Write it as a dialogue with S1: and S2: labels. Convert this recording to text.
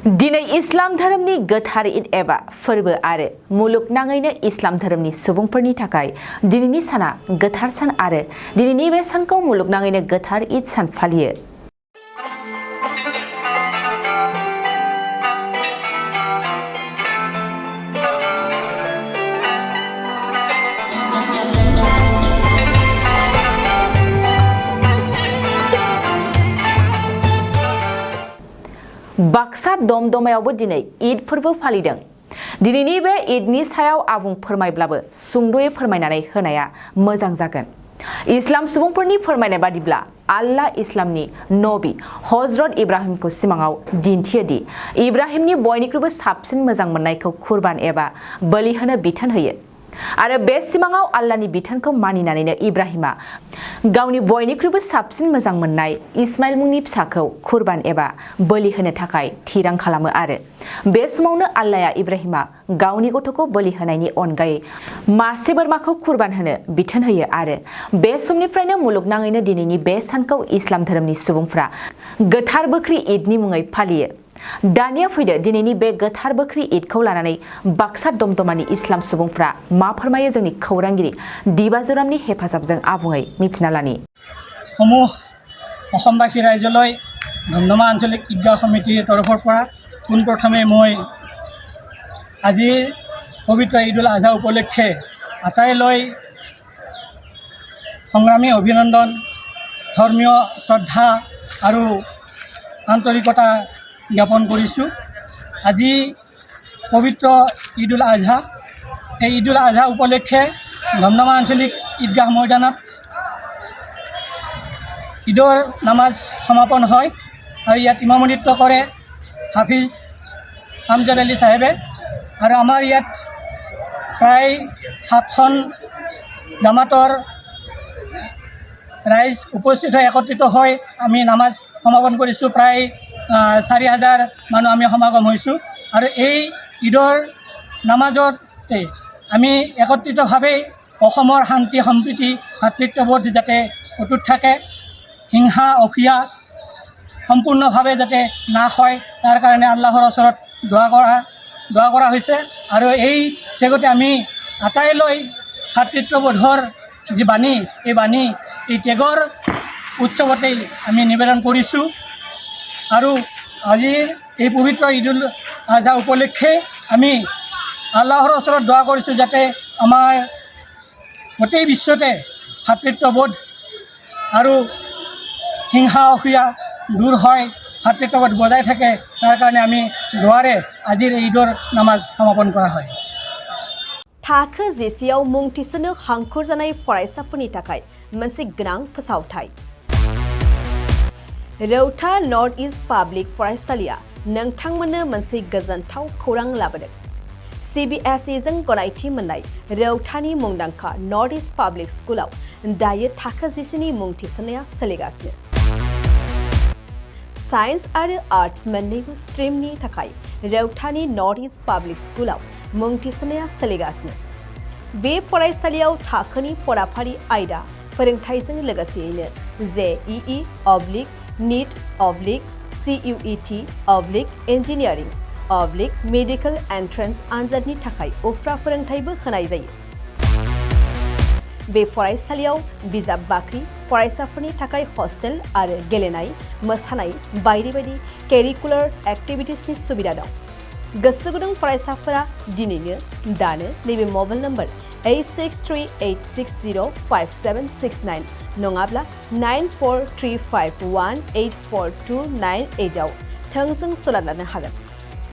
S1: दिनै इस्लाम धोरोमनि गोथार ईद एबा फोरबो आरो मुलुगनाङैनो इस्लाम धोरोमनि सुबुंफोरनि थाखाय दिनैनि साना गोथार सान आरो दिनैनि बे सानखौ मुलुगनाङैनो गोथार ईद सान फालियो। बाक्सा दमदमायावबो दिनै ईद फोरबो फालिदों। दिनैनि बे ईदनि सायाव आबुं फोरमायब्लाबो सुंद'यै फोरमायनानै होनाया मोजां जागोन। इस्लाम सुबुंफोरनि फोरमायनाय बादिब्ला आल्लाह इस्लामनि नबी हजरत इब्राहिमखौ सिमाङाव दिन्थियो दि इब्राहिमनि बयनिख्रुइबो साबसिन मोजां मोननायखौ कुरबान एबा बोलि होनो बिथोन होयो आरो बे सिमाङाव आल्लाहनि बिथोनखौ मानिनानैनो इब्राहिमा गावनि बयनिख्रुइबो साबसिन मोजां मोननाय इस्माइल मुंनि फिसाखौ कुरबान एबा बोलि होनो थाखाय थिरां खालामो आरो बे समावनो आल्लाहया इब्राहिमा गावनि गथ'खौ बोलि होनायनि अनगायै मासे बोरमाखौ कुरबान होनो बिथोन होयो आरो बे समनिफ्रायनो मुलुगनाङैनो दिनैनि बे सानखौ इस्लाम धोरोमनि सुबुंफ्रा गोथार बोख्रि ईदनि मुङै फालियो। दानिया फैदो दिनैनि बे गोथार बोख्रि ईदखौ लानानै बाक्सा दमदमानि इस्लाम सुबुंफ्रा मा फोरमायो जोंनि खौरांगिरि दिबाजरामनि हेफाजाबजों आबुङै मिथिना लानि।
S2: অসমবাসী ৰাইজলৈ ধমধমা আঞ্চলিক ঈদগাহ সমিতিৰ তৰফৰ পৰা পোনপ্ৰথমে মই আজি পবিত্ৰ ঈদুল আজহা উপলক্ষে আটাইলৈ সংগ্ৰামী অভিনন্দন, ধৰ্মীয় শ্ৰদ্ধা আৰু আন্তৰিকতা জ্ঞাপন কৰিছোঁ। আজি পবিত্ৰ ঈদুল আজহা, এই ঈদুল আজহা উপলক্ষে ধমধমা আঞ্চলিক ঈদগাহ ময়দানত ঈদৰ নামাজ সমাপন হয় আৰু ইয়াত ইমামতিত্ব কৰে হাফিজ আমজাদ আলী চাহেবে আৰু আমাৰ ইয়াত প্ৰায় 7খন জামাতৰ ৰাইজ উপস্থিত হৈ একত্ৰিত হৈ আমি নামাজ সমাপন কৰিছোঁ। প্ৰায় 4000 মানুহ আমি সমাগম হৈছোঁ আৰু এই ঈদৰ নামাজতে আমি একত্ৰিতভাৱে অসমৰ শান্তি সম্প্ৰীতি ভাতৃত্ববোধ যাতে অটুট থাকে, হিংসা অসূয়া সম্পূৰ্ণভাৱে যাতে নাশ হয় তাৰ কাৰণে আল্লাহৰ ওচৰত দোৱা কৰা হৈছে আৰু এই চেগতে আমি আটাইলৈ ভাতৃত্ববোধৰ যি বাণী, এই বাণী এই ত্যাগৰ উৎসৱতেই আমি নিবেদন কৰিছোঁ আৰু আজিৰ এই পবিত্ৰ ঈদুল আজহা উপলক্ষে আমি আল্লাহৰ ওচৰত দোৱা কৰিছোঁ যাতে আমাৰ গোটেই বিশ্বতে ভাতৃত্ববোধ আৰু হিংসা অসূয়া দূৰ হয়, ভাতৃত্ববোধ বজাই থাকে, তাৰ কাৰণে আমি দোৱাৰে আজিৰ ঈদৰ নামাজ সমাপন কৰা হয়।
S3: थाखो जिसेआव मुं थिसननो हांखुर जानाय फरायसाफोरनि थाखाय मोनसे गोनां फोसावथाय। रौता नर्थ इस्ट पाब्लिक फरायसालिया नोंथांमोननो मोनसे गोजोनथाव खौरां लाबोदों। CBSE जों गनायथि मोननाय रौतानि मुंदांखा नर्थ इस्ट पाब्लिक स्कुलाव दायो थाखो जिसेनि मुं थिसननाया सोलिगासिनो। साइन्स आरो आर्ट्स मोन्नैबो स्ट्रिमनि थाखाय रौतानि नर्थ इस्ट पाब्लिक स्कुलाव मुं थिसननाया सोलिगासिनो। बे फरायसालियाव थाखोनि फराफारि आयदा फोरोंथायजों लोगोसेयैनो JEE NEET CUET engineering medical entrance आनजादनि थाखाय उफ्रा फोरोंथायबो होनाय जायो। बे फरायसालियाव बिजाब बाख्रि, फरायसाफोरनि थाखाय हस्टेल आरो गेलेनाय, मोसानाय बायदि बायदि केरिकुलार एक्टिभिटिसनि सुबिदा दं। गोसो गुदुं फरायसाफोरा दिनैनो दानो नैबे मबाइल नम्बर 8638605769 नङाब्ला 9435184298 आव थोंजों सोलाद लानो हागोन।